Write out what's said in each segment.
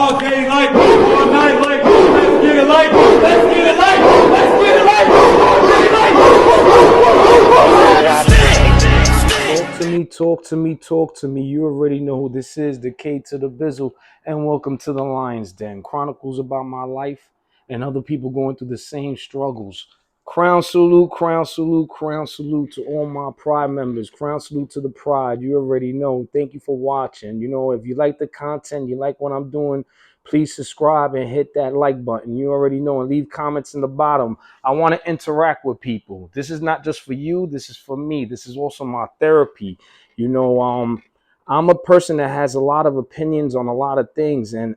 All day like, all night like, let's get it like, let's get it like, let's get it like, all day like. Talk to me, talk to me. You already know who this is, the K to the Bizzle, and welcome to the Lion's Den. Chronicles about my life and other people going through the same struggles. Crown salute, crown salute, crown salute to all my Pride members. Crown salute to the Pride. You already know. Thank you for watching. You know, if you like the content, you like what I'm doing, please subscribe and hit that like button. You already know, and leave comments in the bottom. I want to interact with people. This is not just for you. This is for me. This is also my therapy. You know, I'm a person that has a lot of opinions on a lot of things, and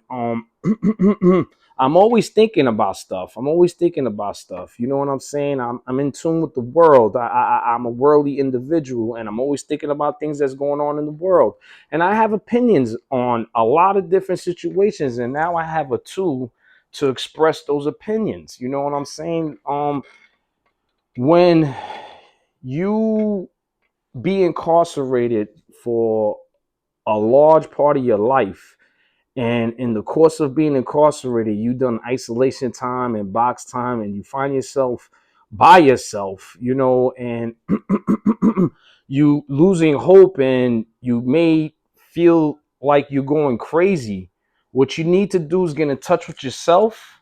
I'm always thinking about stuff. I'm always thinking about stuff. You know what I'm saying? I'm in tune with the world. I'm a worldly individual, and I'm always thinking about things that's going on in the world. And I have opinions on a lot of different situations, and now I have a tool to express those opinions. You know what I'm saying? When you be incarcerated for a large part of your life, and in the course of being incarcerated, you done isolation time and box time, and you find yourself by yourself, you know, and you losing hope, and you may feel like you're going crazy. What you need to do is get in touch with yourself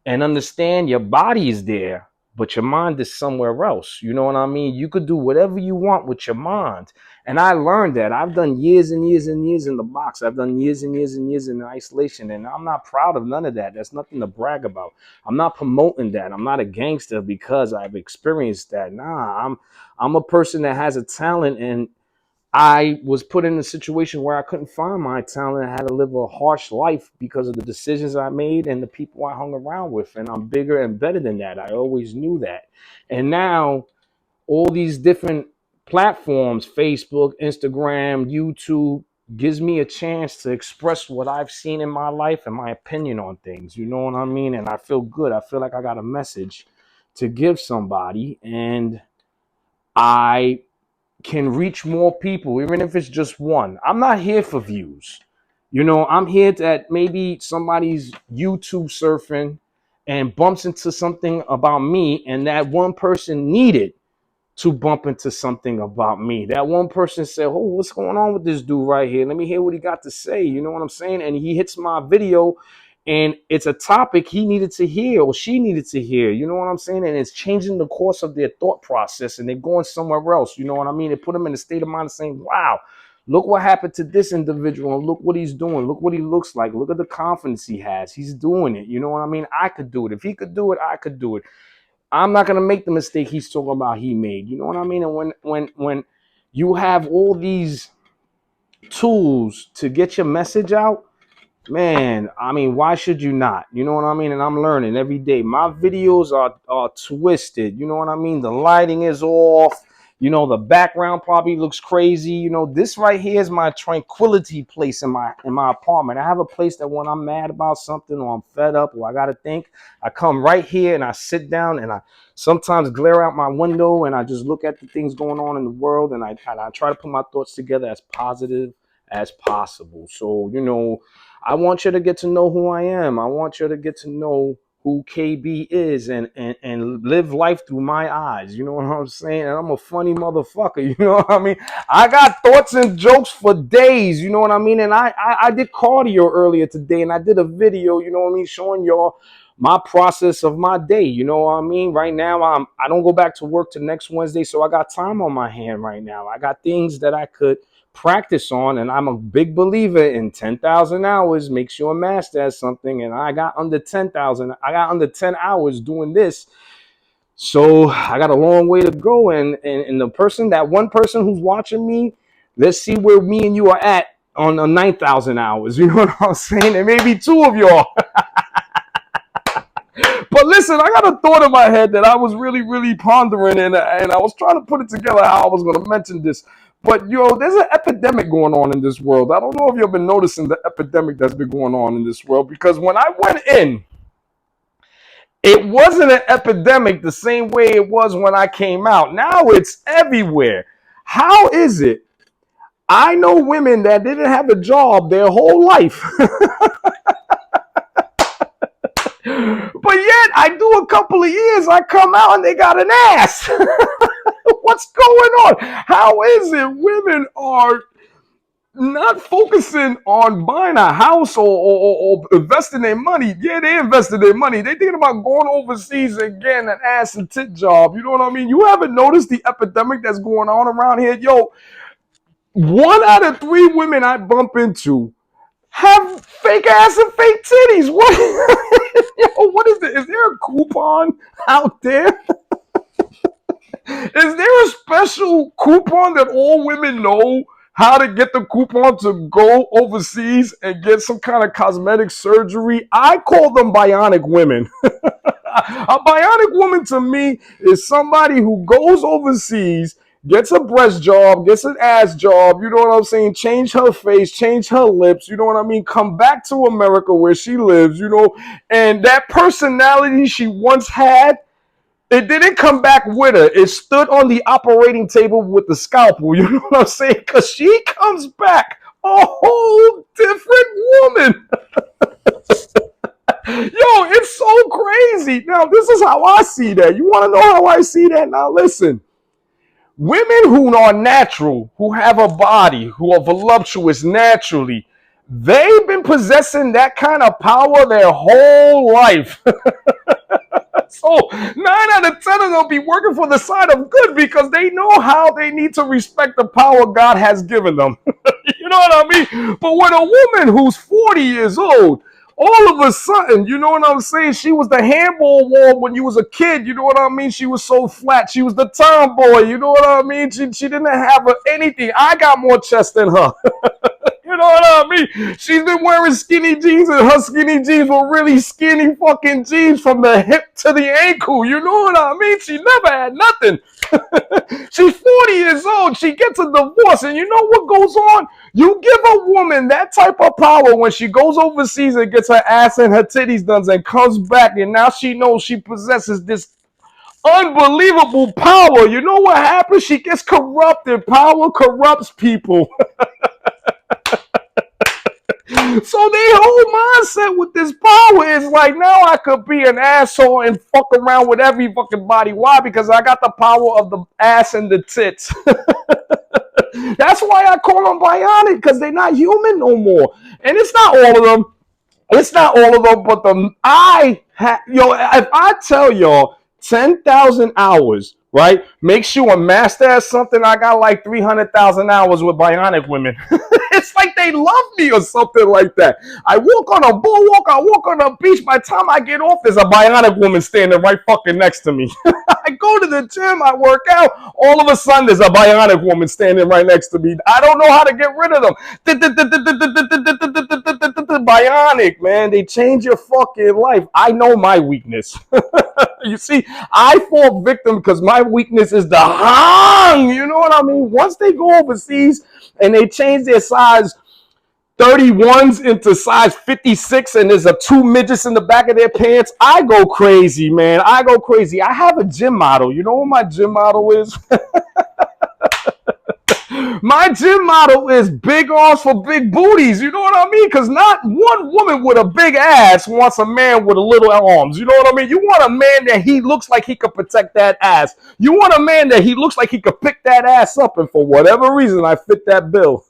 and understand your body is there, but your mind is somewhere else. You know what I mean? You could do whatever you want with your mind. And I learned that. I've done years and years and years in the box. I've done years and years and years in isolation. And I'm not proud of none of that. That's nothing to brag about. I'm not promoting that. I'm not a gangster because I've experienced that. Nah, I'm a person that has a talent, and I was put in a situation where I couldn't find my talent. I had to live a harsh life because of the decisions I made and the people I hung around with. And I'm bigger and better than that. I always knew that. And now all these different platforms, Facebook, Instagram, YouTube, gives me a chance to express what I've seen in my life and my opinion on things. You know what I mean? And I feel good. I feel like I got a message to give somebody, and I can reach more people, even if it's just one. I'm not here for views. You know, I'm here that maybe somebody's YouTube surfing and bumps into something about me, and that one person needed to bump into something about me. That one person said, "Oh, what's going on with this dude right here? Let me hear what he got to say." You know what I'm saying? And he hits my video, and it's a topic he needed to hear or she needed to hear. You know what I'm saying? And it's changing the course of their thought process, and they're going somewhere else. You know what I mean? It put them in a state of mind of saying, "Wow, look what happened to this individual, and look what he's doing. Look what he looks like. Look at the confidence he has. He's doing it." You know what I mean? I could do it. If he could do it, I could do it. I'm not gonna make the mistake he's talking about he made. You know what I mean? And when you have all these tools to get your message out, man, I mean, why should you not? You know what I mean? And I'm learning every day. My videos are twisted. You know what I mean? The lighting is off. You know, the background probably looks crazy. You know, this right here is my tranquility place in my apartment. I have a place that when I'm mad about something or I'm fed up or I gotta think, I come right here and I sit down, and I sometimes glare out my window and I just look at the things going on in the world, and I try to put my thoughts together as positive as possible. So, you know, I want you to get to know who I am. I want you to get to know who KB is, and live life through my eyes. You know what I'm saying? And I'm a funny motherfucker. You know what I mean? I got thoughts and jokes for days. You know what I mean? And I did cardio earlier today, and I did a video, you know what I mean, showing y'all my process of my day. You know what I mean? Right now, I don't go back to work till next Wednesday, so I got time on my hand right now. I got things that I could practice on, and I'm a big believer in 10,000 hours makes you a master at something, and I got under 10,000. I got under 10 hours doing this, so I got a long way to go. And the person, that one person who's watching me, let's see where me and you are at on the 9,000 hours. You know what I'm saying? There may be two of y'all. But listen, I got a thought in my head that I was really pondering, and I was trying to put it together how I was going to mention this. But, there's an epidemic going on in this world. I don't know if you've been noticing the epidemic that's been going on in this world, because when I went in, it wasn't an epidemic the same way it was when I came out. Now it's everywhere. How is it? I know women that didn't have a job their whole life. I do a couple of years, I come out and they got an ass. What's going on? How is it women are not focusing on buying a house or investing their money? Yeah, they invested their money. They thinking about going overseas and getting an ass and tit job. You know what I mean? You haven't noticed the epidemic that's going on around here? Yo, 1 out of 3 women I bump into have fake ass and fake titties. What? Yo, what is it? Is there a coupon out there? Is there a special coupon that all women know how to get the coupon to go overseas and get some kind of cosmetic surgery? I call them bionic women. A bionic woman to me is somebody who goes overseas, gets a breast job, gets an ass job, you know what I'm saying? Change her face, change her lips, you know what I mean? Come back to America where she lives, you know, and that personality she once had, it didn't come back with her. It stood on the operating table with the scalpel, you know what I'm saying? Because she comes back a whole different woman. Yo, it's so crazy. Now, this is how I see that. You want to know how I see that? Now, listen. Women who are natural, who have a body, who are voluptuous naturally, they've been possessing that kind of power their whole life. So 9 out of 10 of them be working for the side of good because they know how they need to respect the power God has given them. You know what I mean? But with a woman who's 40 years old, all of a sudden, you know what I'm saying? She was the handball wall when you was a kid. You know what I mean? She was so flat. She was the tomboy. You know what I mean? She didn't have anything. I got more chest than her. You know what I mean? She's been wearing skinny jeans, and her skinny jeans were really skinny fucking jeans from the hip to the ankle. You know what I mean? She never had nothing. She's 40 years old. She gets a divorce, and you know what goes on? You give a woman that type of power when she goes overseas and gets her ass and her titties done and comes back, and now she knows she possesses this unbelievable power. You know what happens? She gets corrupted. Power corrupts people. So their whole mindset with this power is like, now I could be an asshole and fuck around with every fucking body. Why? Because I got the power of the ass and the tits. That's why I call them bionic, because they're not human no more. And it's not all of them. It's not all of them, but if I tell y'all 10,000 hours, right, makes you a master at something, I got like 300,000 hours with bionic women. It's like they love me or something like that. I walk on a boardwalk, I walk on a beach. By the time I get off, there's a bionic woman standing right fucking next to me. I go to the gym, I work out. All of a sudden, there's a bionic woman standing right next to me. I don't know how to get rid of them. Bionic, man. They change your fucking life. I know my weakness. You see, I fall victim because my weakness is the hung. You know what I mean? Once they go overseas and they change their size 31s into size 56 and there's 2 midgets in the back of their pants, I go crazy, man. I go crazy. I have a gym model. You know what my gym model is? My gym model is big arms for big booties. You know what I mean? Because not one woman with a big ass wants a man with a little arms. You know what I mean? You want a man that he looks like he could protect that ass. You want a man that he looks like he could pick that ass up, and for whatever reason, I fit that bill.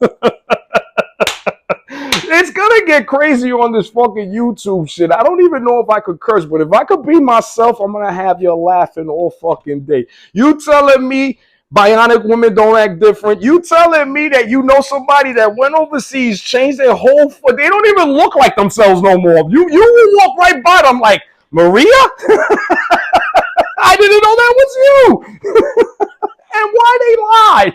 It's gonna get crazy on this fucking YouTube shit. I don't even know if I could curse, but if I could be myself, I'm gonna have you laughing all fucking day. You telling me bionic women don't act different? You telling me that you know somebody that went overseas, changed their whole foot? They don't even look like themselves no more. You will walk right by them like, Maria? I didn't know that was you. And why they lied?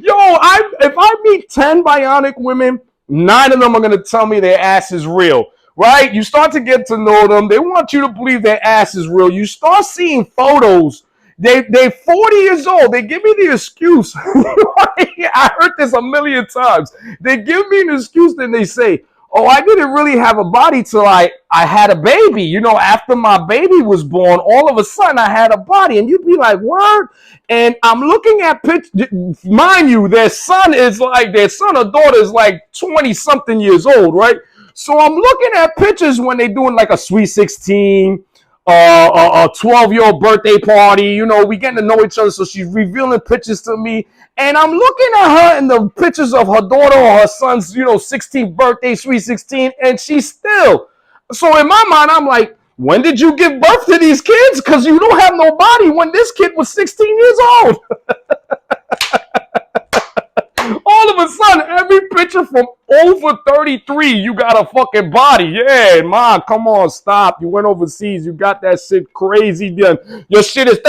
Yo, if I meet 10 bionic women, 9 of them are going to tell me their ass is real, right? You start to get to know them. They want you to believe their ass is real. You start seeing photos. They're 40 years old. They give me the excuse. I heard this a million times. They give me an excuse, then they say, oh, I didn't really have a body till I had a baby. You know, after my baby was born, all of a sudden I had a body. And you'd be like, word? And I'm looking at pictures. Mind you, their son or daughter is like 20-something years old, right? So I'm looking at pictures when they doing like a Sweet 16, a 12-year-old birthday party. You know, we getting to know each other. So she's revealing pictures to me. And I'm looking at her and the pictures of her daughter or her son's, 16th birthday, Sweet 16. And she's still. So in my mind, I'm like, when did you give birth to these kids? Because you don't have no body when this kid was 16 years old. All of a sudden, every picture from over 33, you got a fucking body. Yeah, ma, come on, stop. You went overseas. You got that shit crazy done. Your shit is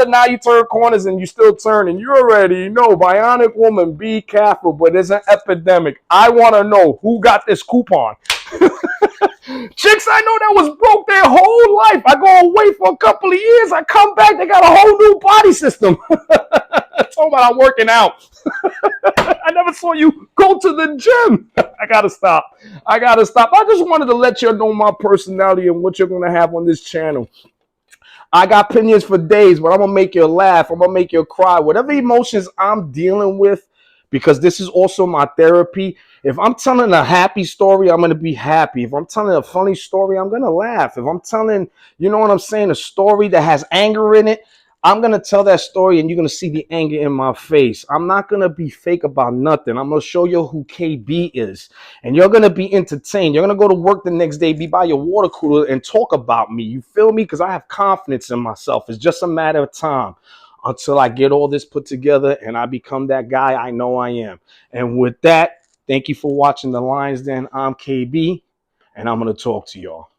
now you turn corners and you still turning. You already know, bionic woman, be careful, but there's an epidemic. I want to know who got this coupon. Chicks I know that was broke their whole life. I go away for a couple of years. I come back, they got a whole new body system. Talking about I'm working out. I never saw you go to the gym. I gotta stop. I just wanted to let you know my personality and what you're gonna have on this channel. I got opinions for days, but I'm gonna make you laugh. I'm gonna make you cry. Whatever emotions I'm dealing with, because this is also my therapy. If I'm telling a happy story, I'm gonna be happy. If I'm telling a funny story, I'm gonna laugh. If I'm telling, you know what I'm saying, a story that has anger in it, I'm gonna tell that story and you're gonna see the anger in my face. I'm not gonna be fake about nothing. I'm gonna show you who KB is, and you're gonna be entertained. You're gonna go to work the next day, be by your water cooler, and talk about me. You feel me? Because I have confidence in myself. It's just a matter of time until I get all this put together and I become that guy I know I am. And with that, thank you for watching the Lions Den. I'm KB, and I'm gonna talk to y'all.